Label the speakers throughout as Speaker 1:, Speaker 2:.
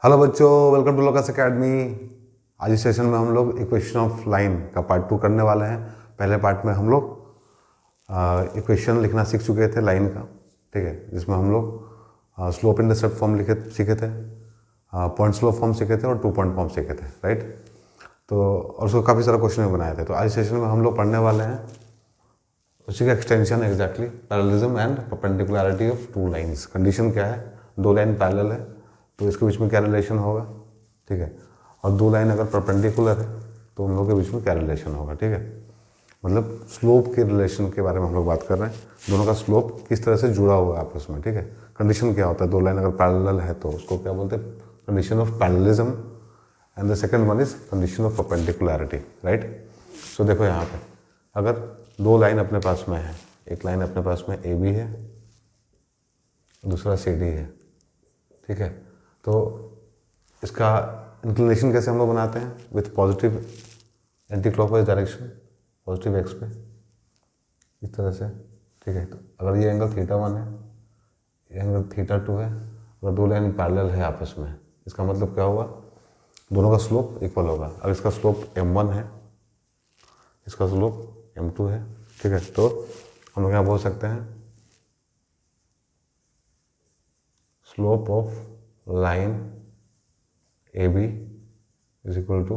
Speaker 1: Hello बच्चों, welcome to locus academy. आज इस सेशन में हम लोग इक्वेशन ऑफ लाइन का पार्ट 2 करने वाले हैं। पहले पार्ट में हम लोग इक्वेशन लिखना सीख चुके थे लाइन का, ठीक है, जिसमें हम लोग स्लोप इंटरसेप्ट फॉर्म सीखे थे, पॉइंट स्लोप फॉर्म सीखे थे और 2 पॉइंट फॉर्म सीखे थे, राइट। तो और उसको काफ़ी सारा क्वेश्चन भी बनाए थे। तो आज सेशन में हम लोग पढ़ने वाले हैं उसी का extension exactly, parallelism and perpendicularity of two lines. Condition क्या है, दो लाइन पैरेलल है तो इसके बीच में क्या रिलेशन होगा, ठीक है, और दो लाइन अगर परपेंडिकुलर है तो उन लोगों के बीच में क्या रिलेशन होगा, ठीक है। मतलब स्लोप के रिलेशन के बारे में हम लोग बात कर रहे हैं, दोनों का स्लोप किस तरह से जुड़ा हुआ है आपस में, ठीक है। कंडीशन क्या होता है, दो लाइन अगर पैरेलल है तो उसको क्या बोलते हैं, condition of parallelism, and the second one is condition of perpendicularity, right. So देखो यहाँ पे अगर दो लाइन अपने पास में है, एक लाइन अपने पास में ए बी है, दूसरा सी डी है, ठीक है। तो इसका इंक्लिनेशन कैसे हम लोग बनाते हैं, with positive anti clockwise direction, positive x पे, इस तरह से, ठीक है। तो अगर ये एंगल θ1 है, ये एंगल θ2 है, अगर दो लाइन पैरेलल है आपस में, इसका मतलब क्या होगा, दोनों का स्लोप इक्वल होगा। अगर इसका स्लोप m1 है, इसका स्लोप m2 है, ठीक है, तो हम लोग क्या बोल सकते हैं, slope of line A B is equal to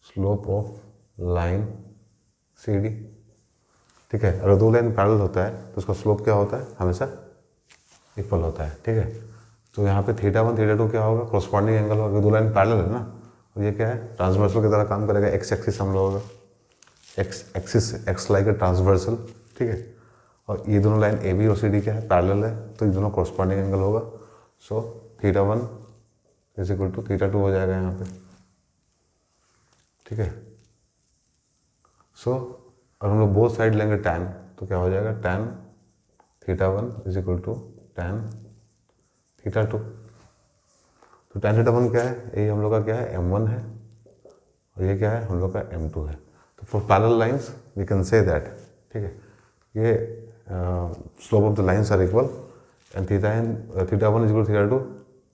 Speaker 1: slope of line C D, ठीक है। अगर दो लाइन पैरेलल होता है तो उसका स्लोप क्या होता है, हमेशा इक्वल होता है, ठीक है। तो यहाँ पे θ1 θ2 क्या होगा, कॉरस्पॉन्डिंग एंगल होगा, दो लाइन पैरेलल है ना, और ये क्या है, ट्रांसवर्सल की तरह काम करेगा। एक्स एक्सिस हम लोग x axis x like transversal, ठीक है। और ये दोनों लाइन ए बी और सी डी क्या है, पैरेलल है, तो ये दोनों कॉरस्पॉन्डिंग एंगल होगा। सो θ1 इज इक्वल टू θ2 हो जाएगा यहाँ पे, ठीक है। सो और हम लोग बोथ साइड लेंगे tan, तो क्या हो जाएगा, tan θ1 is equal to tan θ2। तो tan θ1 क्या है, ये हम लोग का क्या है, m1 है, और ये क्या है, हम लोग का m2 है। तो for parallel lines we can say that, ठीक है, ये slope of the lines are equal and θ1 is equal to θ2।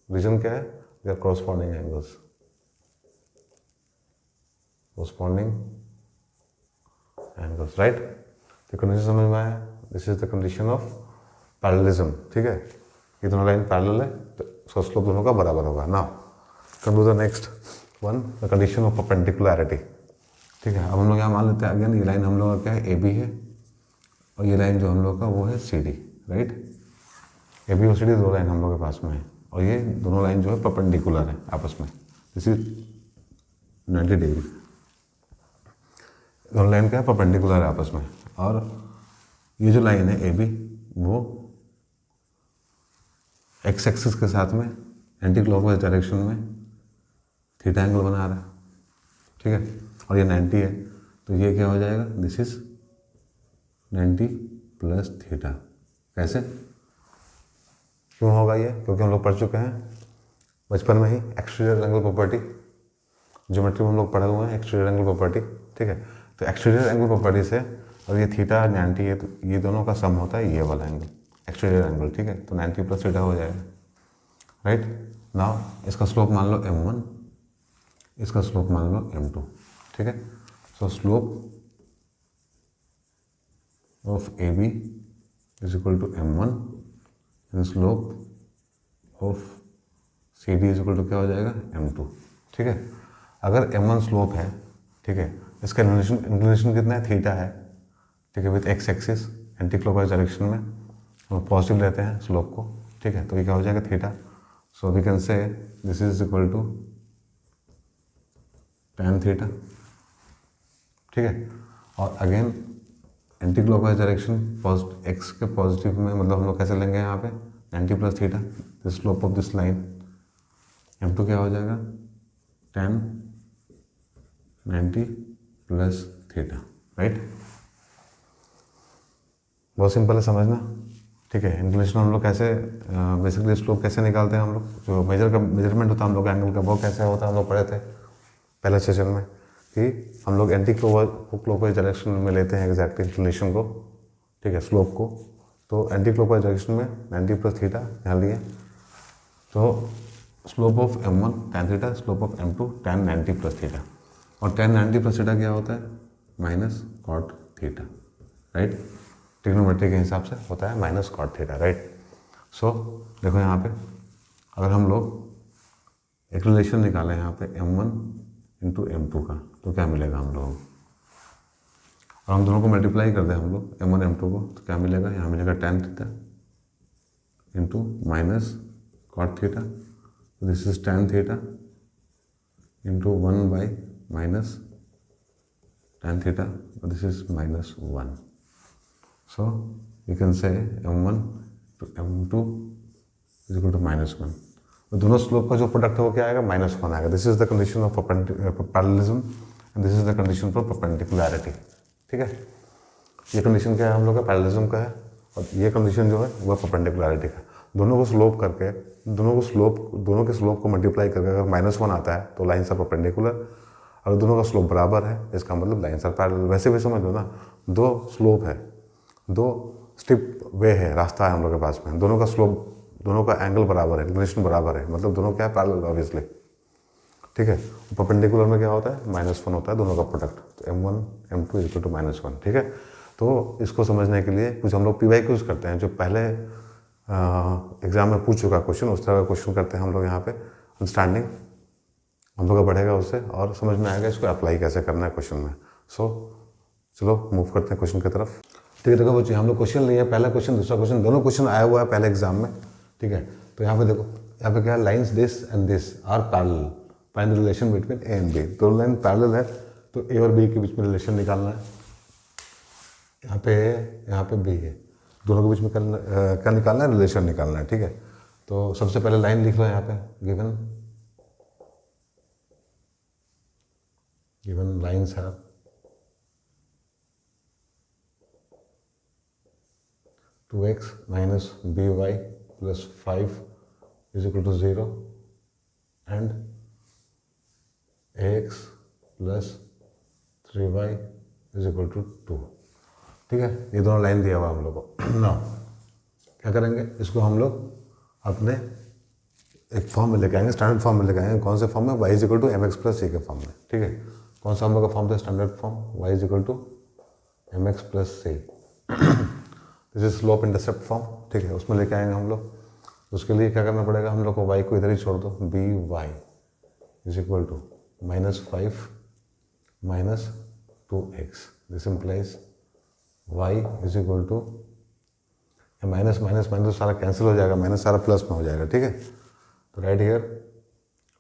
Speaker 1: Reason क्या है, they are corresponding angles, corresponding angles, right. तो कंडीशन समझ में आया, this is the condition of parallelism, ठीक है। ये दोनों लाइन पैरेलल है तो उसका स्लोप दोनों का बराबर होगा। Now come to the next one, the condition of perpendicularity, ठीक है। अब हम लोग यहाँ मान लेते हैं अगेन, ये लाइन हम लोग का क्या है, ए बी है, और ये लाइन जो हम लोग का वो है C D, right. A B और सी डी दो लाइन हम लोग के पास में है, और ये दोनों लाइन जो है परपेंडिकुलर है आपस में, दिस इज 90 डिग्री। दोनों लाइन क्या है, परपेंडिकुलर है आपस में, और ये जो लाइन है ए बी वो एक्स एक्सिस के साथ में एंटी क्लॉकवाइज डायरेक्शन में थीटा एंगल बना रहा है, ठीक है, और ये 90 है, तो ये क्या हो जाएगा, दिस इज 90 प्लस थीटा। कैसे, क्यों होगा ये, क्योंकि हम लोग पढ़ चुके हैं बचपन में ही एक्सटीरियर एंगल प्रॉपर्टी, ज्योमेट्री में हम लोग पढ़े हुए हैं एक्सटीरियर एंगल प्रॉपर्टी, ठीक है। तो एक्सटीरियर एंगल प्रॉपर्टी से, और ये थीटा 90 है, तो ये दोनों का सम होता है ये वाला एंगल, एक्सटीरियर एंगल, ठीक है। तो 90 प्लस थीटा हो जाएगा, राइट। नाउ इसका स्लोप मान लो m1, इसका स्लोप मान लो m2, ठीक है। So slope of A B is equal to m1 and slope of C D is equal to क्या हो जाएगा, m2, ठीक है। अगर m1 स्लोप है, ठीक है, इसका इंक्लिनेशन कितना है, थीटा है, ठीक है, with x axis anti clockwise direction में हम पॉजिटिव लेते हैं स्लोप को, ठीक है, तो ये क्या हो जाएगा, theta. So we can say this is equal to tan theta, ठीक है। और again anti clockwise direction X के पॉजिटिव में, मतलब हम लोग कैसे लेंगे यहाँ पे 90 plus theta, the slope of this line m2 क्या हो जाएगा, tan 90 प्लस थीटा, राइट। बहुत सिंपल है समझना, ठीक है। इंक्लिनेशन हम लोग कैसे बेसिकली स्लोप कैसे निकालते हैं, हम लोग जो मेजरमेंट होता है हम लोग एंगल का, वो कैसे होता है हम लोग पढ़े थे पहले सेशन में, कि हम लोग एंटी क्लॉकवाइज डायरेक्शन में लेते हैं एग्जैक्ट इंक्लिनेशन को, ठीक है, स्लोप को। तो एंटी क्लॉकवाइज डायरेक्शन में 90 प्लस थीटा यहाँ लिए, तो slope of m1 tan theta, slope of m2 tan 90 plus theta, और tan 90 प्लस थीटा क्या होता है? Minus cot theta, right. Trigonometry के हिसाब से होता है minus cot theta, right. So देखो यहाँ पे अगर हम लोग एक रिलेशन निकालें यहाँ पे m1 इंटू m2 का, तो क्या मिलेगा हम लोगों को? और हम दोनों को मल्टीप्लाई कर दें हम लोग m1 m2 को, तो क्या मिलेगा? यहाँ मिलेगा tan theta into minus cot theta, this is tan theta into 1 by minus tan theta, this is minus 1। So you can say m1 to m2 is equal to minus 1। तो दोनों slope का जो प्रोडक्ट है वो क्या आएगा? Minus 1 आएगा। This is the condition of parallelism and this is the condition for perpendicularity, ठीक है। ये कंडीशन क्या है हम लोग का? पैरेललिज्म का है, और ये कंडीशन जो है वह परपेंडिकुलरिटी का। दोनों को स्लोप करके, दोनों के स्लोप को मल्टीप्लाई करके अगर माइनस 1 आता है तो लाइन्स आर परपेंडिकुलर। अगर दोनों का स्लोप बराबर है इसका मतलब लाइन्स आर पैरेलल। वैसे भी समझ लो ना, दो स्लोप है, दो स्टिप वे है, रास्ता है हम लोग के पास में, दोनों का स्लोप, दोनों का एंगल बराबर है, इंक्लिनेशन बराबर है, मतलब दोनों क्या है? पैरेलल ऑब्वियसली, ठीक है। परपेंडिकुलर में क्या होता है? माइनस 1 होता है दोनों का प्रोडक्ट, तो m1 m2 is equal to minus 1, ठीक है। तो इसको समझने के लिए कुछ हम लोग PYQs करते हैं, जो पहले एग्जाम में पूछ चुका क्वेश्चन, उस तरह का क्वेश्चन करते हैं हम लोग यहाँ पे। अंडरस्टैंडिंग हम लोग का बढ़ेगा उससे, और समझ में आएगा इसको अप्लाई कैसे करना है क्वेश्चन में। सो चलो मूव करते हैं क्वेश्चन की तरफ, ठीक है। देखो बच्चे, हम लोग क्वेश्चन लिए, पहला क्वेश्चन दूसरा क्वेश्चन, दोनों क्वेश्चन आया हुआ है पहले एग्जाम में, ठीक है। तो यहाँ पे देखो, यहाँ पे क्या है? Lines this and this are parallel, find the relation between A and B. दोनों लाइन पैरेलल है तो ए और बी के बीच में रिलेशन निकालना है। यहाँ पे ए, यहाँ पे बी है, दोनों के बीच में क्या निकालना है? रिलेशन निकालना है, ठीक है। तो सबसे पहले लाइन लिख लो यहाँ पे, गिवन लाइन्स है 2x minus by plus 5 is equal to 0 and ax plus 3y is equal to 2, ठीक है। ये दोनों लाइन दिया हुआ हम लोग को। ना क्या करेंगे? इसको हम लोग अपने एक फॉर्म में लेके आएंगे, स्टैंडर्ड फॉर्म में लेके आएंगे। कौन से फॉर्म में? y is equal to mx plus c के फॉर्म में, ठीक है। कौन सा हम लोग का फॉर्म था? Standard form, y is equal to mx plus c। This is slope intercept form, ठीक है, उसमें लेके आएंगे हम लोग। उसके लिए क्या करना पड़ेगा हम लोग को? y को इधर ही छोड़ दो, by is equal to -5 minus 2x। This implies y is equal to, minus minus minus तो सारा कैंसिल हो जाएगा, माइनस सारा प्लस में हो जाएगा, ठीक है। तो right here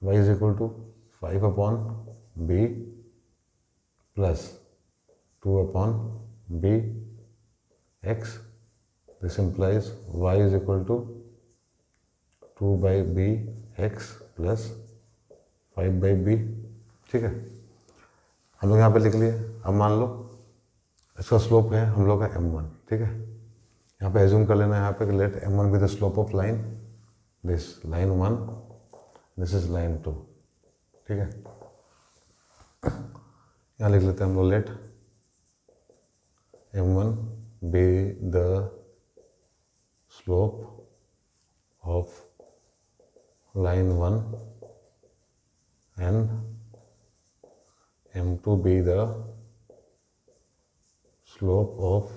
Speaker 1: y is equal to 5 upon b plus 2 upon b x। This implies y is equal to 2 by b x plus 5 by b, ठीक है। हम लोग यहाँ पे लिख लिए। अब मान लो इसका स्लोप है हम लोग का m1, ठीक है। यहाँ पे एज्यूम कर लेना है यहाँ पे कि let m1 be the slope of line, this line 1, this is line 2, ठीक है। यहाँ लिख लेते हैं हम लोग लेट m1 बी द slope of line 1 and m2 be the slope of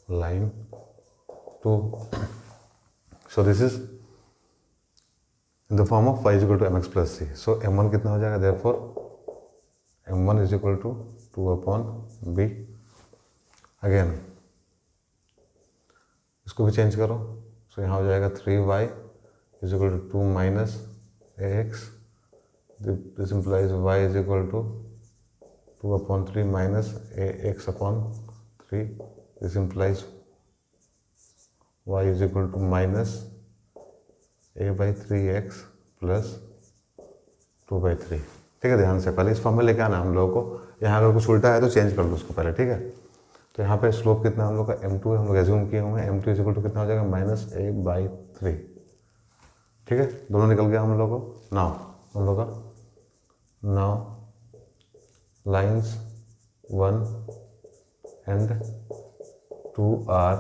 Speaker 1: line 2. So this is in the form of y is equal to mx plus c. So m1 कितना हो जाएगा? Therefore m1 is equal to 2 upon b. Again इसको भी change करो, सो यहाँ हो जाएगा 3y is equal to 2 minus ax। This implies y is equal to 2 upon 3 minus ax upon 3। This implies y is equal to minus a/3x plus 2/3, ठीक है। ध्यान से पहले इस फॉर्म में लेके आना हम लोगों को। यहाँ अगर कुछ उल्टा है तो चेंज कर दो उसको पहले, ठीक है। तो यहाँ पे स्लोप कितना हम लोग का m2 है, हम लोग एज्यूम किए हुए हैं m2 इज इक्वल टू कितना हो जाएगा? -a/3, ठीक है। दोनों निकल गया हम लोग को। नाउ हम लोग का lines 1 and 2 are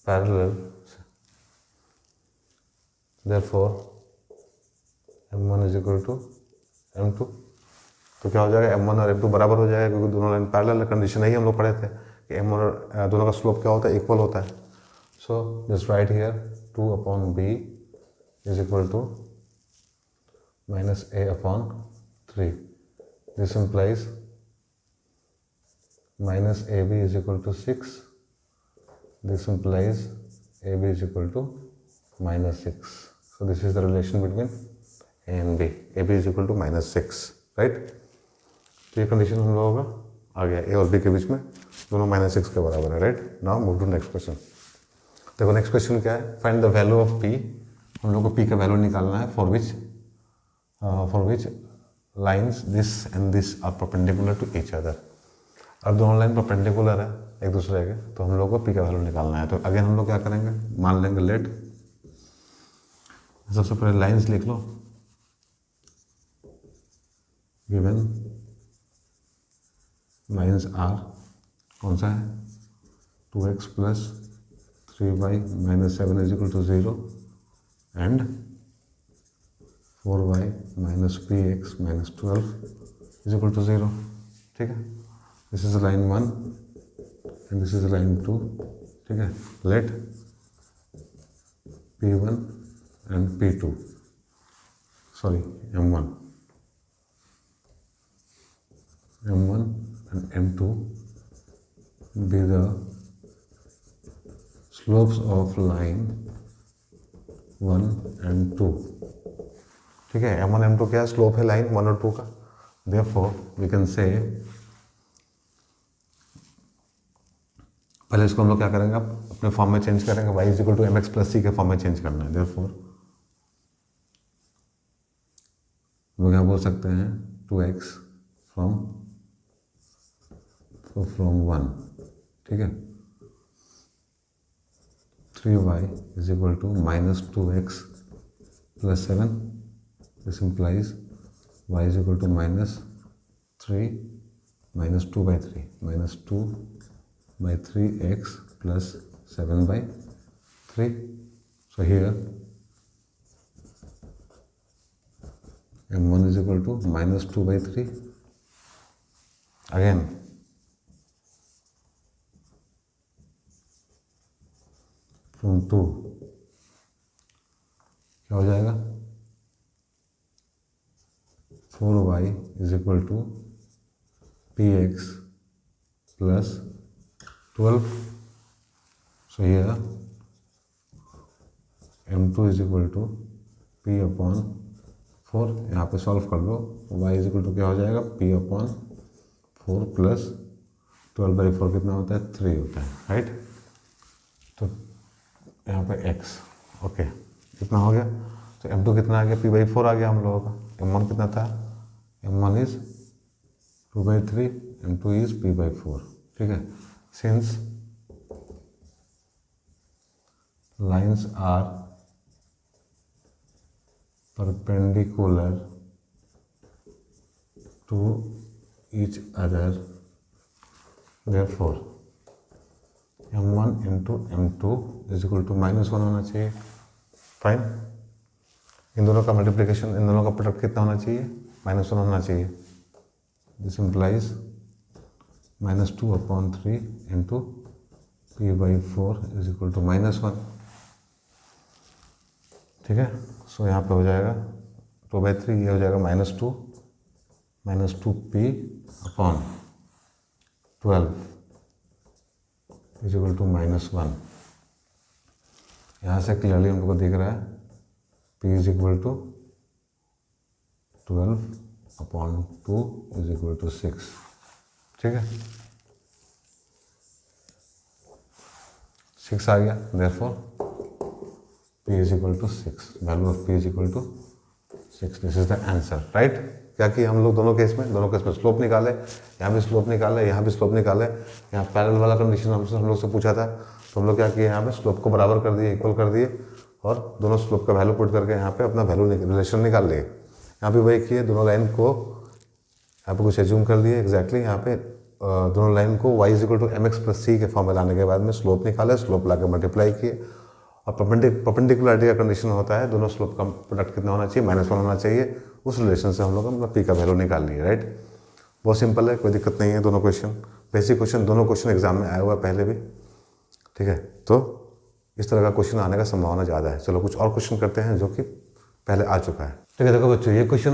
Speaker 1: parallel therefore m1 is equal to m2। तो क्या हो जाएगा, m1 और m2 बराबर हो जाएगा क्योंकि दोनों लाइन पैरेलल है। कंडीशन यही हम लोग पढ़े थे कि m1 और दोनों का स्लोप क्या होता है, इक्वल होता है। So just right here 2/b is equal to -a/3। This implies -ab is equal to 6. This implies ab is equal to -6. So this is the relation between a and b. ab is equal to -6, right? तो ये condition हम लोगों का आ गया, a और b के बीच में दोनों -6 के बराबर है, right? Now move to next question. देखो नेक्स्ट क्वेश्चन क्या है, find the value of p। हम लोग को p का वैल्यू निकालना है for which lines this and this are perpendicular to each other. अब दोनों लाइन परपेंडिकुलर है एक दूसरे के, तो हम लोग को p का वैल्यू निकालना है। तो अगेन हम लोग क्या करेंगे, मान लेंगे लेट, सबसे पहले लाइंस लिख लो, गिवन लाइंस आर कौन सा है, 2x + 3y - 7 is equal to 0 and 4y - px - 12 is equal to 0। ठीक है, this is line 1 and this is line 2। ठीक है, let p1 and p2, sorry m1 and m2 be the slopes of line 1 and 2। ठीक है, m1 m2 क्या slope है line 1 और 2 का। therefore we can say, पहले इसको हम लोग क्या करेंगे, अपने फॉर्म में चेंज करेंगे, y is equal to mx + c के फॉर्म में चेंज करना है। therefore हम लोग क्या बोल सकते हैं, 2x फ्रॉम 1। ठीक है, 3y is equal to -2x + 7। This implies y is equal to -3 -2/3 + 7/3। so here m1 is equal to -2/3। again from 2 क्या हो जाएगा, 4y is equal to px + 12। so here m2 is equal to p/4। यहाँ पे solve कर दो, y is equal to क्या हो जाएगा, p/4 + 12/4 कितना होता है, 3 होता है, राइट? तो यहाँ पे x, ओके, कितना हो गया, तो m2 कितना आ गया, p/4 आ गया हम लोगों का। m1 कितना था, m1 is 2/3, m2 is p/4। ठीक है, since lines are perpendicular to each other, therefore m1 into m2 is equal to -1 होना चाहिए। फाइन, इन दोनों का मल्टीप्लिकेशन, इन दोनों का प्रोडक्ट कितना होना चाहिए, -1 होना चाहिए। This implies -2/3 into p/4 is equal to -1। ठीक है, सो यहाँ पे हो जाएगा 2/3, ये हो जाएगा -2 p/12 इज इक्वल टू -1। यहाँ से क्लियरली हम लोग को दिख रहा है p is equal to 12/2 is equal to 6। ठीक है, 6 आ गया, therefore p is equal to 6, value of p is equal to 6। This is the answer, right? क्या किया हम लोग दोनों केस में स्लोप निकाले, यहाँ भी स्लोप निकाले, यहाँ भी स्लोप निकाले। यहाँ पैरेलल वाला कंडीशन हम लोग से पूछा था, तो हम लोग क्या किए, यहाँ पे स्लोप को बराबर कर दिए, इक्वल कर दिए, और दोनों स्लोप का वैल्यू पुट करके यहाँ पे अपना वैल्यू रिलेशन निकाल लिए। यहाँ पे वही किए, दोनों लाइन को यहाँ पे कुछ एज्यूम कर दिए एग्जैक्टली। यहाँ पे दोनों लाइन को y is equal to mx + c के फॉर्म में लाने के बाद में स्लोप निकाले, स्लोप ला के मल्टीप्लाई किए, और परपेंडिकुलरिटी का कंडीशन होता है दोनों स्लोप का प्रोडक्ट कितना होना चाहिए, -1 होना चाहिए। उस रिलेशन से हम लोग मतलब पी का वैल्यू निकालनी है, राइट। बहुत सिंपल है, कोई दिक्कत नहीं है। दोनों क्वेश्चन बेसिक क्वेश्चन, दोनों क्वेश्चन एग्जाम में आया हुआ है पहले भी, ठीक है। तो इस तरह का क्वेश्चन आने का संभावना ज़्यादा है। चलो कुछ और क्वेश्चन करते हैं जो कि पहले आ चुका है, ठीक है। देखो बच्चों, ये क्वेश्चन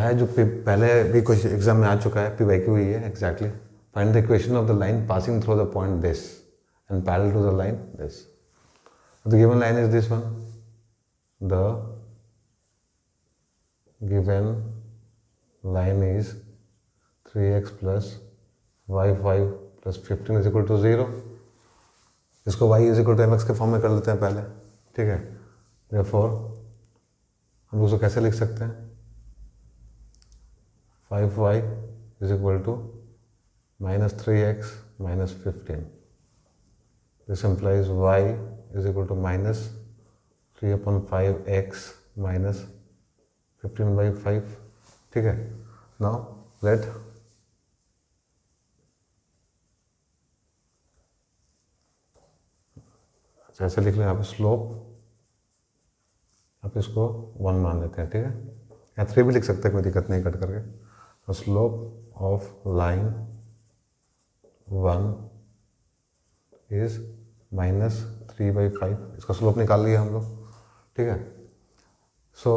Speaker 1: है जो पहले भी क्वेश्चन एग्जाम में आ चुका है, PYQ ही है exactly. Find the equation of the line passing through the point this and parallel to the line this. The given line is this one, the given line is 3x + y5 + 15 = 0। इसको y = mx के form में कर लेते हैं पहले, ठीक है। therefore हम लोग उसको कैसे लिख सकते हैं, 5y = -3x - 15। This implies y = -3/5x - 15/5, ठीक है। नाउ लेट ऐसे लिख लें यहाँ पे स्लोप, आप इसको 1 मान लेते हैं, ठीक है। या 3 भी लिख सकते हैं, कोई दिक्कत नहीं कट करके। तो स्लोप ऑफ लाइन 1 इज -3/5, इसका स्लोप निकाल लिया हम लोग, ठीक है। सो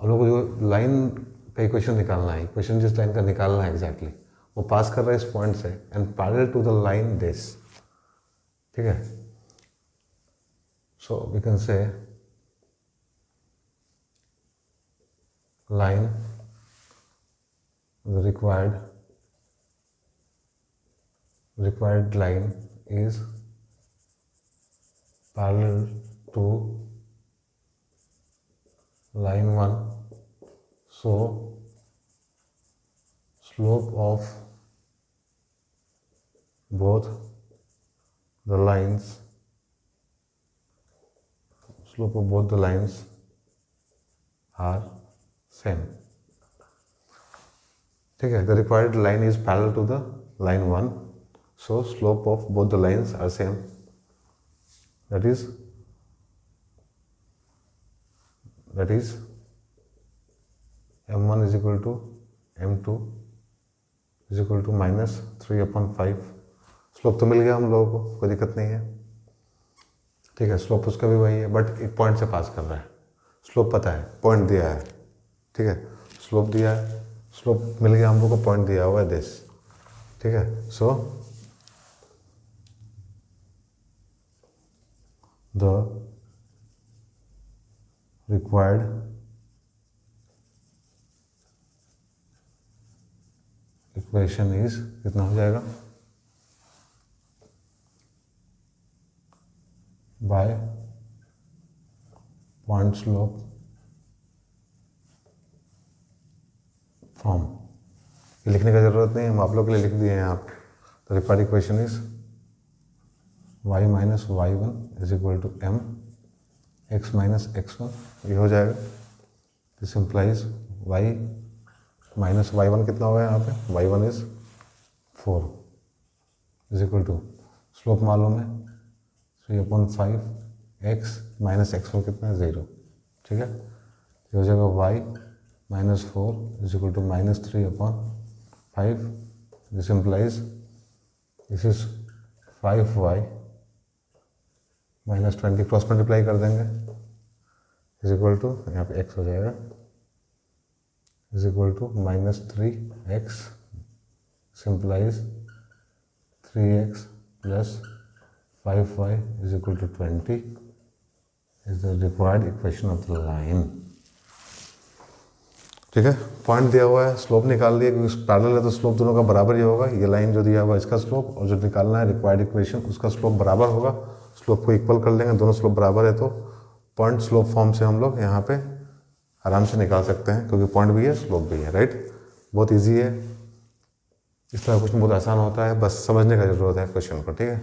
Speaker 1: हम लोग को जो लाइन का इक्वेशन निकालना है, इक्वेशन जिस लाइन का निकालना है एग्जैक्टली, वो पास कर रहा है इस पॉइंट से and parallel to the line this, ठीक है। So we can say line, the required line is parallel to line 1, so slope of both the lines are same, ठीक है। The required line is parallel to the line 1, so slope of both the lines are same, that is m1 = m2 = -3/5। Slope तो मिल गया हम लोगों को, कोई दिक्कत नहीं है, ठीक है। स्लोप उसका भी वही है, बट एक पॉइंट से पास कर रहा है। स्लोप पता है, पॉइंट दिया है, ठीक है। स्लोप दिया है, स्लोप मिल गया हम लोग को, पॉइंट दिया हुआ है दिस, ठीक है। So the required equation is कितना हो जाएगा, बाय पॉइंट स्लोप फॉर्म। ये लिखने का जरूरत नहीं है, हम आप लोग के लिए लिख दिए हैं यहाँ पे। तो required equation is y - y1 = m x - x1, ये हो जाएगा। दिस इम्प्लाइज y - y1 कितना होगा यहाँ पे, y1 इज 4 = स्लोप मालूम है 3/5 x - x1 कितना है 0, ठीक है। ये हो जाएगा y - 4 = -3/5। This implies this is 5y - 20, cross multiply कर देंगे, यहाँ पे x हो जाएगा -3x, simplifies 3x + 5y = 20 is the required equation of the line, ठीक है। पॉइंट दिया हुआ है, स्लोप निकाल दिया, क्योंकि पैरेलल है तो स्लोप दोनों का बराबर ही होगा। ये लाइन जो दिया हुआ है इसका स्लोप, और जो निकालना है रिक्वायर्ड इक्वेशन उसका स्लोप बराबर होगा। स्लोप को इक्वल कर लेंगे, दोनों स्लोप बराबर है, तो पॉइंट स्लोप फॉर्म से हम लोग यहाँ पे आराम से निकाल सकते हैं, क्योंकि पॉइंट भी है स्लोप भी है, राइट। बहुत ईजी है, इस तरह क्वेश्चन बहुत आसान होता है, बस समझने का जरूरत है क्वेश्चन को, ठीक है।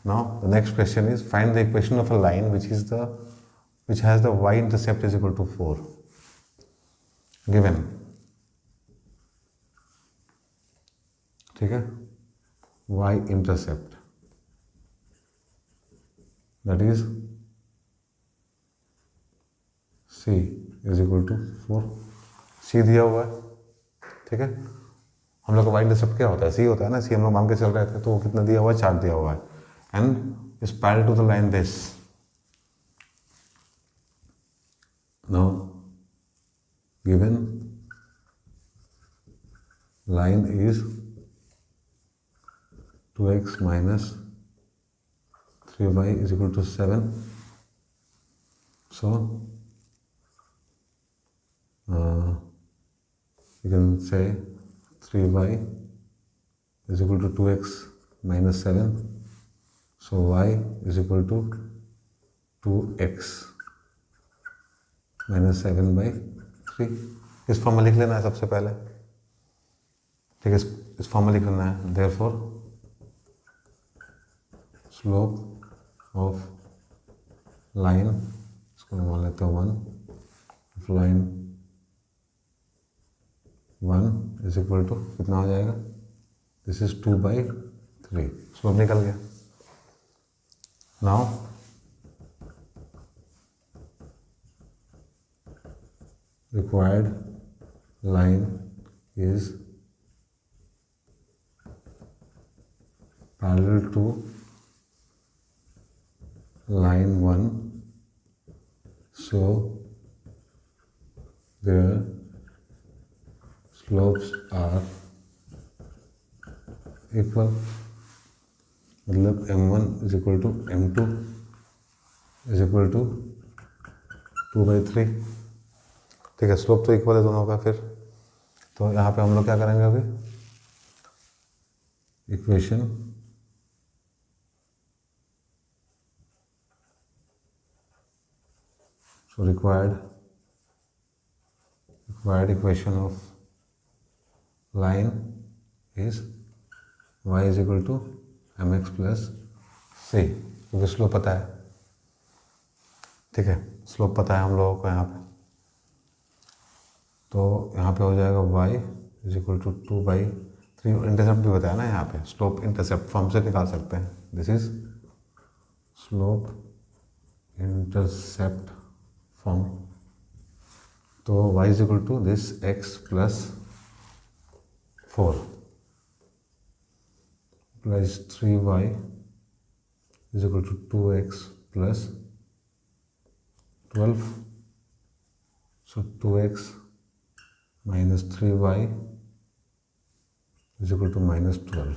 Speaker 1: Now the next question is find the equation of a line which has the y intercept is equal to 4 given, ठीक है। y intercept that is C is equal to 4, C दिया हुआ है, ठीक है। हम लोग का वाई इंटरसेप्ट क्या होता है, सी होता है ना, सी हम लोग मान के चल रहे थे, तो वो कितना दिया हुआ है, 4 दिया हुआ है, and is parallel to the line this. Now given line is 2x minus 3y is equal to 7. So you can say 3y is equal to 2x minus 7. So y is equal to 2x minus 7 by 3. इस form में लिख लेना है सबसे पहले, ठीक है। इस फॉर्म में लिख लेना है, देयरफॉर स्लोप ऑफ लाइन, इसको मान लेते हैं 1, of line 1 is equal to कितना हो जाएगा, दिस इज 2/3, स्लोप निकल गया। Now required line is parallel to line 1, so their slopes are equal, मतलब m1 is equal to m2 is equal to 2/3, ठीक है। स्लोप तो इक्वल है दोनों का। फिर तो यहाँ पे हम लोग क्या करेंगे अभी, equation so required equation of line is y is equal to mx plus c, क्योंकि स्लोप पता है, ठीक है। स्लोप पता है हम लोगों को यहाँ पे, तो यहाँ पे हो जाएगा y is equal to 2/3। Intercept भी बताया ना यहाँ पे, स्लोप इंटरसेप्ट फॉर्म से निकाल सकते हैं। This is slope intercept form, तो y is equal to this x plus 4 plus 3y is equal to 2x plus 12, so 2x minus 3y is equal to -12,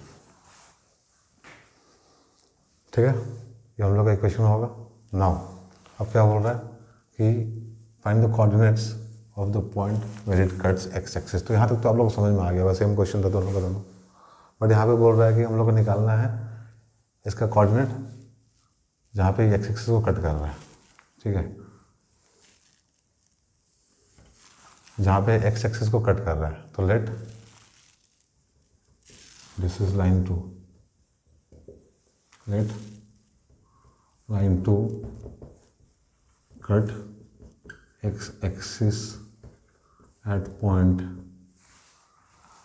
Speaker 1: ठीक है। ये हम लोग का इक्वेशन होगा। नाउ अब क्या बोल रहा है कि find the coordinates of the point where it cuts X axis. तो यहाँ तक तो आप लोग को समझ में आ गया, वैसे सेम क्वेश्चन था दोनों का दोनों, बट यहाँ पे बोल रहा है कि हम लोग को निकालना है इसका कोऑर्डिनेट जहाँ पे एक्स एक्सिस को कट कर रहा है, ठीक है, जहाँ पे एक्स एक्सिस को कट कर रहा है। तो let this is line 2, let line 2 cut X axis at point.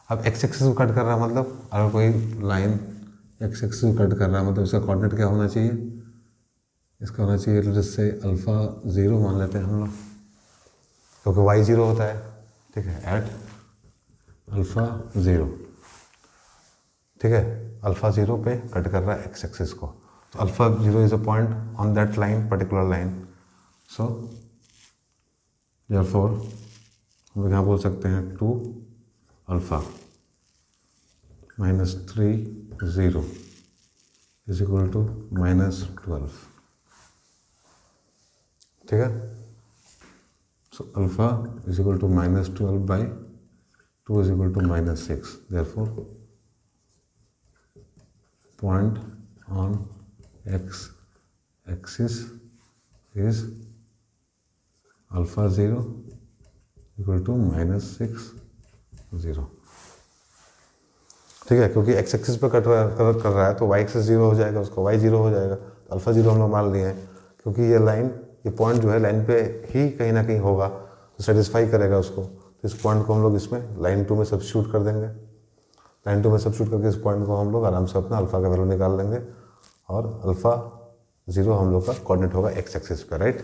Speaker 1: अब एक्स एक्सिस को कट कर रहा है, मतलब अगर कोई लाइन एक्स एक्सिस को कट कर रहा है, मतलब इसका कोऑर्डिनेट क्या होना चाहिए, इसका होना चाहिए जिससे अल्फ़ा 0 मान लेते हैं हम लोग, क्योंकि वाई 0 होता है, ठीक है, एट अल्फ़ा 0, ठीक है। अल्फ़ा 0 पे कट कर रहा है एक्स एक्सिस को, तो alpha 0 is a point on that line, particular line. So therefore हम लोग यहाँ बोल सकते हैं 2 alpha minus 3 0 is equal to -12, ठीक है। So alpha is equal to -12/2 is equal to -6। Therefore point on X axis is alpha 0 equal to -6 0, ठीक है। क्योंकि एक्स एक्सिस पर कट कर रहा है तो वाई एक्सिस 0 हो जाएगा, उसका वाई 0 हो जाएगा, तो अल्फ़ा 0 हम लोग मान लिए हैं, क्योंकि ये लाइन, ये पॉइंट जो है लाइन पे ही कहीं ना कहीं होगा, तो सेटिस्फाई करेगा उसको। तो इस पॉइंट को हम लोग इसमें लाइन 2 में सब्स्टिट्यूट कर देंगे। लाइन 2 में सब्स्टिट्यूट करके इस पॉइंट को हम लोग आराम से अपना अल्फ़ा का वैल्यू निकाल लेंगे, और अल्फ़ा 0 हम लोग का कोऑर्डिनेट होगा एक्स एक्सिस पे, राइट।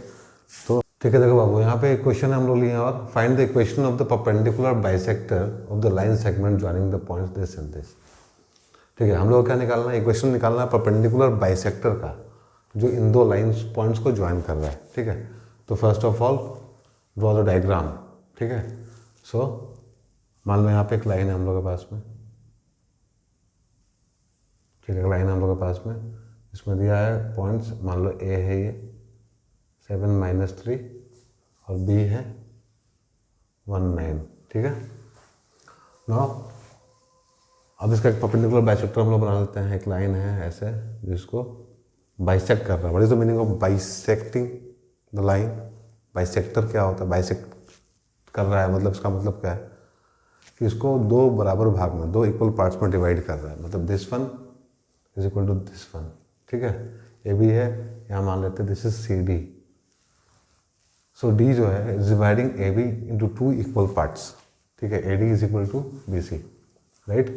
Speaker 1: तो ठीक है, देखो बाबू, यहाँ पे क्वेश्चन हम लोग लिए और find the equation of the perpendicular bisector of the line segment joining the points this and this. ठीक है, हम लोग क्या निकालना है, इक्वेशन निकालना है परपेंडिकुलर बाइसेक्टर का जो इन दो लाइंस पॉइंट्स को ज्वाइन कर रहा है। ठीक है, तो first of all draw the diagram. ठीक है, सो मान लो यहाँ पे एक लाइन है हम लोग के पास में। ठीक है, लाइन है हम लोग के पास में, इसमें दिया है पॉइंट्स, मान लो ए है ये 7-3 और बी है 1-9। ठीक है, नाउ अब इसका एक परपेंडिकुलर बाइसेक्टर हम लोग बना लेते हैं। एक लाइन है ऐसे जिसको बाइसेक्ट कर रहा है। What is the meaning of bisecting the line? Bisector क्या होता है? बाइसेक्ट कर रहा है मतलब इसका मतलब क्या है कि इसको दो बराबर भाग में, दो इक्वल पार्ट्स में डिवाइड कर रहा है। मतलब this one is equal to this one. ठीक है, ए बी है, यहाँ मान लेते हैं this is C D. So D जो है is dividing A B into 2 equal parts. ठीक है, A D is equal to B C, right?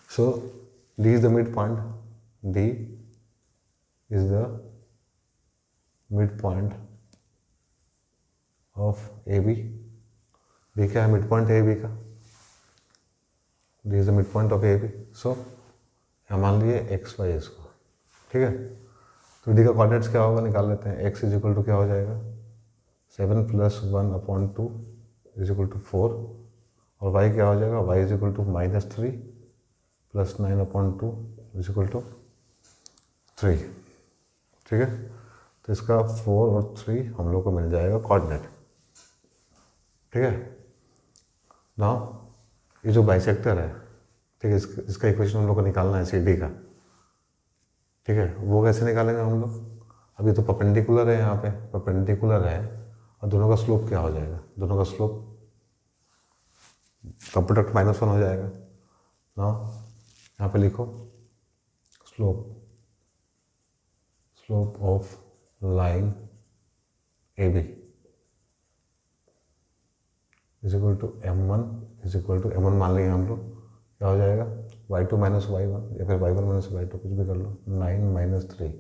Speaker 1: So D is the mid point, D is the mid point of A B. D क्या है? Mid point A B का। D is the mid point of A B. So यहाँ मान लिए x Y इसको। ठीक है, तो डी का कोऑर्डिनेट्स क्या होगा निकाल लेते हैं। एक्स इज इक्वल टू क्या हो जाएगा 7 + 1/2 इज इक्वल टू 4 और वाई क्या हो जाएगा, Y is equal to -3 + 9/2 is equal to 3। ठीक है, तो इसका 4 और 3 हम लोग को मिल जाएगा कोऑर्डिनेट। ठीक है, नाउ ये जो बाइसेक्टर है, ठीक है, इसका इक्वेशन हम लोग को निकालना है सी डी का। ठीक है, वो कैसे निकालेंगे हम लोग? अब ये तो परपेंडिकुलर है, यहाँ पे परपेंडिकुलर है और दोनों का स्लोप क्या हो जाएगा? दोनों का स्लोप का प्रोडक्ट -1 हो जाएगा। नाउ यहाँ पे लिखो slope of line A B is equal to m1 is equal to m1 मान लेंगे हम लोग, क्या हो जाएगा y2 - y1 या फिर y1 - y2 कुछ भी कर लो। 9 - 3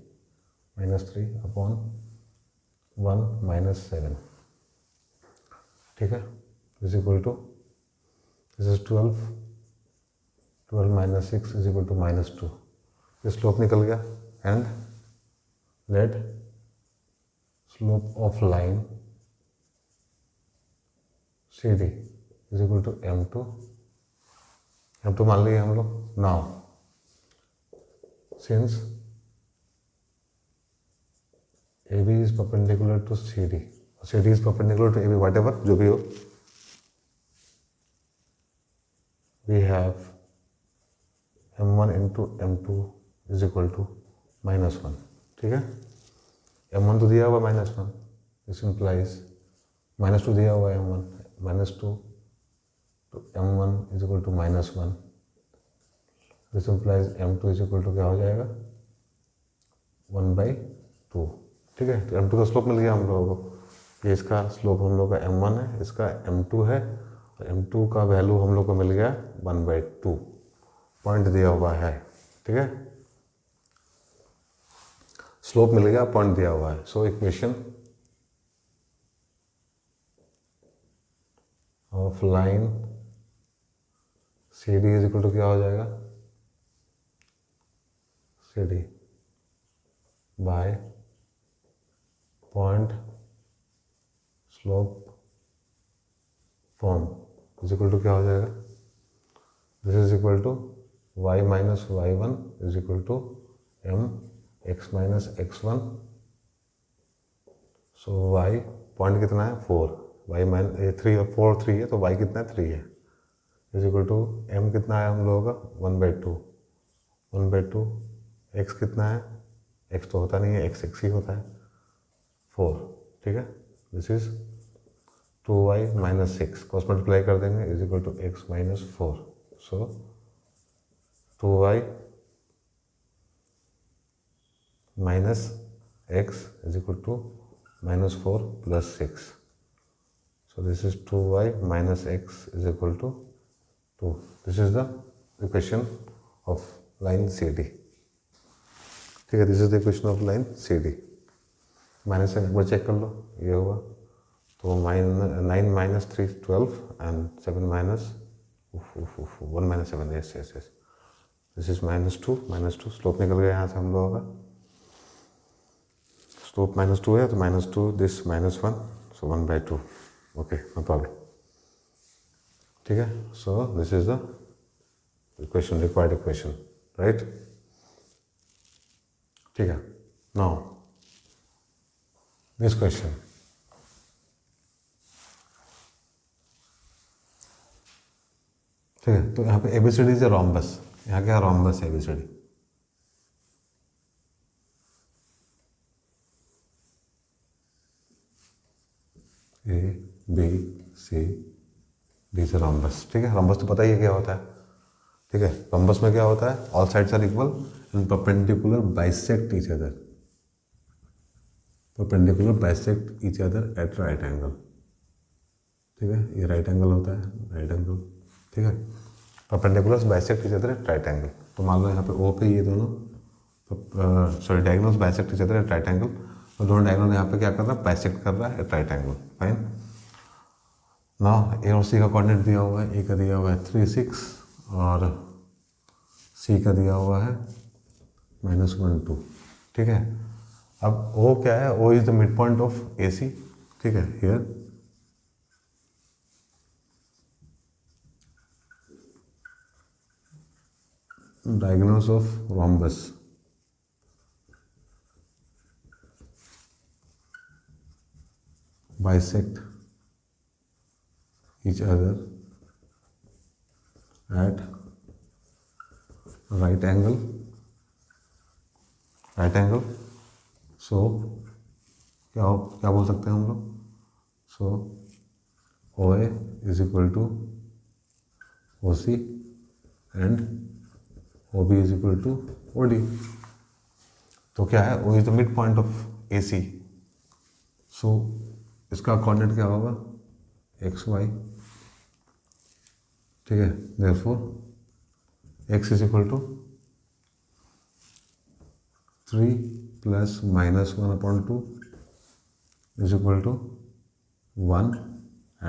Speaker 1: -3/1 - 7। ठीक है, is equal to this is 12 - 6 is equal to -2। ये स्लोप निकल गया and let slope of line C D is equal to m2 मान लिए हम लोग। Now since A B is perpendicular to C D is perpendicular to A B, whatever जो भी हो, we have m1 into m2 is equal to -1। ठीक है, m1 तो दिया हुआ -1, दिस इम्प्लाइज -2 दिया हुआ है m1 -2 तो m1 is equal to -1। This implies m2 is equal to क्या हो जाएगा 1/2। ठीक है, तो m2 का स्लोप मिल गया हम लोगों को। ये इसका स्लोप हम लोग का m1 है, इसका m2 है और m2 का वैल्यू हम लोग को मिल गया 1/2, पॉइंट दिया हुआ है। ठीक है, स्लोप मिल गया, पॉइंट दिया हुआ है। So equation of line C D is equal to क्या हो जाएगा C D by point slope form is equal to क्या हो जाएगा, this is equal to y - y1 is equal to mx - x1। So y point कितना है 4, y - 3 और 4 3 है तो y कितना है 3 है, इज इक्वल टू m कितना है हम लोगों का 1/2 x कितना है, x तो होता नहीं है, x ही होता है 4। ठीक है, this is 2y - 6 cross multiply कर देंगे is equal to x - 4। So 2y - x is equal to -4 + 6। So this is 2y - x is equal to 2. This is the equation of line CD. ठीक है, this is the equation of line CD। Minus sign एक बार check कर लो, ये हुआ तो 9 minus 3 12 and 7 minus 1 minus 7, yes yes yes, this is -2, slope निकल गया यहाँ से हम लोगों का, स्लोप -2 है तो -2, this -1, so 1/2, okay no problem, ठीक है। So this is the equation, required equation, right, ठीक है। नाउ दिस क्वेश्चन, ठीक है, तो यहाँ पे एबीसीडी इज रोम्बस, यहाँ क्या रोम्बस है ABCD, A B C D से रोम्बस, ठीक है। रोम्बस तो पता ही है क्या होता है, ठीक है। रोम्बस में क्या होता है, all sides are equal and perpendicular bisect each other, perpendicular bisect each other at right angle, ठीक है। ये राइट एंगल होता है, राइट एंगल, ठीक है। Perpendiculars bisect each other at right angle, तो मान लो यहाँ पे ओ पे ये दोनों sorry diagonals bisect each other at right angle, तो दोनों डायगोनल यहाँ पे क्या कर रहा है, बाइसेक्ट कर रहा है एट राइट एंगल, फाइन। ना ए और सी का कोऑर्डिनेट दिया हुआ है, ए का दिया हुआ है 3 6 और सी का दिया हुआ है -1 2, ठीक है। अब ओ क्या है, O is the mid point of A C, ठीक है, here diagonals of rhombus bisect each other at right angle, so क्या बोल सकते हैं हम लोग, so OA is equal to OC and OB is equal to OD, तो क्या है, O is the mid point of AC, so इसका कोऑर्डिनेट क्या होगा, XY, ठीक है। therefore x is equal to 3 plus -1/2 is equal to 1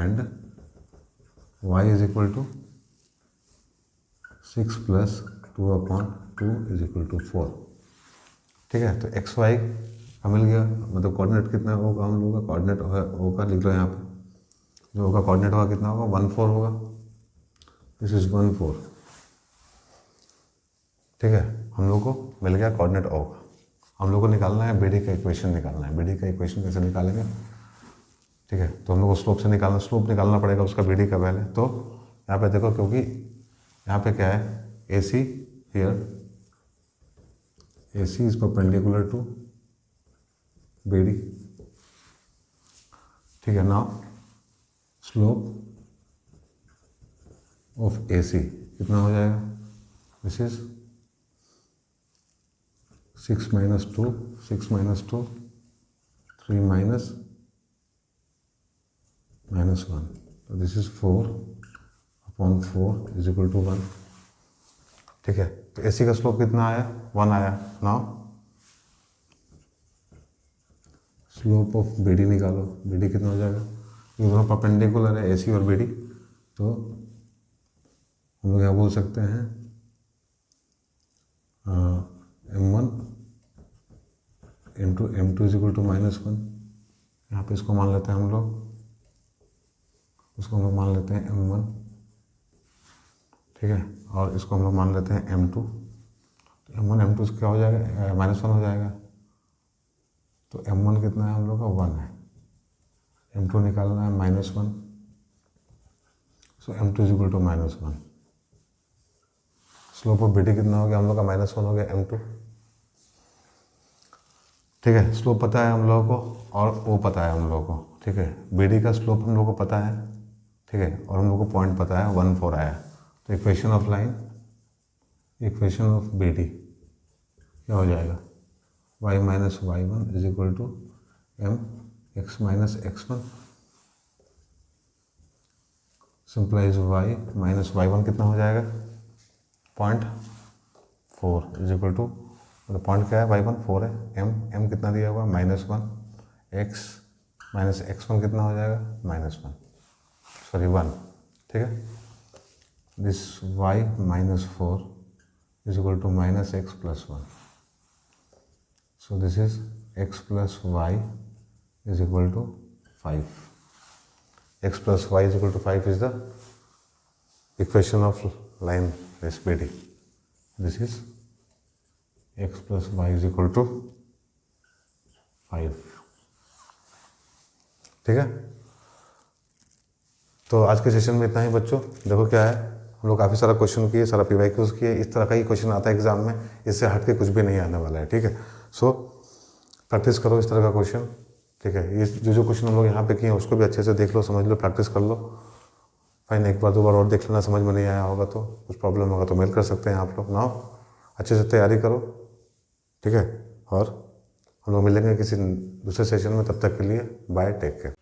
Speaker 1: and y is equal to 6 plus 2/2 is equal to 4, ठीक है। तो एक्स वाई का मिल गया, मतलब कोऑर्डिनेट कितना होगा हम लोगों का, कोऑर्डिनेट ओ का लिख लो यहाँ पे, जो ओ का कोऑर्डिनेट होगा कितना होगा, 1 4 होगा, दिस इज 1 4, ठीक है। हम लोग को मिल गया कोऑर्डिनेट ओ का, हम लोग को निकालना है बीडी का इक्वेशन निकालना है, बीडी का इक्वेशन कैसे निकालेंगे, ठीक है। तो हम लोग को स्लोप से निकालना, स्लोप निकालना पड़ेगा उसका बीडी का पहले, तो यहाँ पे देखो, क्योंकि यहाँ पे क्या है, A C here, AC is perpendicular to BD, ठीक है। नाउ स्लोप ऑफ AC कितना हो जाएगा, दिस इज 6 - 2 6 - 2 3 - -1, तो this is 4/4 is equal to 1, ठीक है। तो AC का स्लोप कितना आया, 1 आया। नाउ स्लोप ऑफ BD निकालो, BD कितना हो जाएगा, ये दोनों परपेंडिकुलर है AC और BD, तो हम लोग यहाँ बोल सकते हैं M1 × M2 is equal to -1, यहाँ पे इसको मान लेते हैं हम लोग, उसको हम लोग मान लेते हैं M1, ठीक है, और इसको हम लोग मान लेते हैं M2, तो M1 M2 क्या हो जाएगा, -1 हो जाएगा, तो M1 कितना है हम लोग का, 1 है, M2 निकालना है -1, so M2 is equal to -1, slope of BD कितना हो गया हम लोग का, -1 हो गया M2, ठीक है। स्लोप पता है हम लोगों को और O पता है हम लोगों को, ठीक है। BD का स्लोप हम लोग को पता है, ठीक है, और हम लोग को पॉइंट पता है 1 4 आया, तो equation of line, equation of BD क्या हो जाएगा, y - y1 is equal to mx - x1, simplify y - y1 कितना हो जाएगा, 0.4 इज इक्वल टू, मतलब पॉइंट क्या है, y1 4 है, m कितना दिया हुआ, -1 x माइनस x1 कितना हो जाएगा, -1, सॉरी 1, ठीक है। This y -4 is equal to -x + 1, so this is x + y is equal to 5. x + y is equal to 5 is the equation of line SPD. This is x + y is equal to 5, ठीक है। तो आज के session में इतना ही बच्चों। देखो क्या है, हम लोग काफ़ी सारा क्वेश्चन किए, सारा PYQs किए, इस तरह का ही क्वेश्चन आता है एग्जाम में, इससे हट के कुछ भी नहीं आने वाला है, ठीक है। सो प्रैक्टिस करो इस तरह का क्वेश्चन, ठीक है। ये जो क्वेश्चन हम लोग यहाँ पे किए हैं उसको भी अच्छे से देख लो, समझ लो, प्रैक्टिस कर लो। फाइन, एक बार 2 बार और देख लेना, समझ में नहीं आया होगा तो, कुछ प्रॉब्लम होगा तो मेल कर सकते हैं आप लोग। ना अच्छे से तैयारी करो, ठीक है। और हम लोग मिलेंगे किसी दूसरे सेशन में, तब तक के लिए बाय, टेक केयर।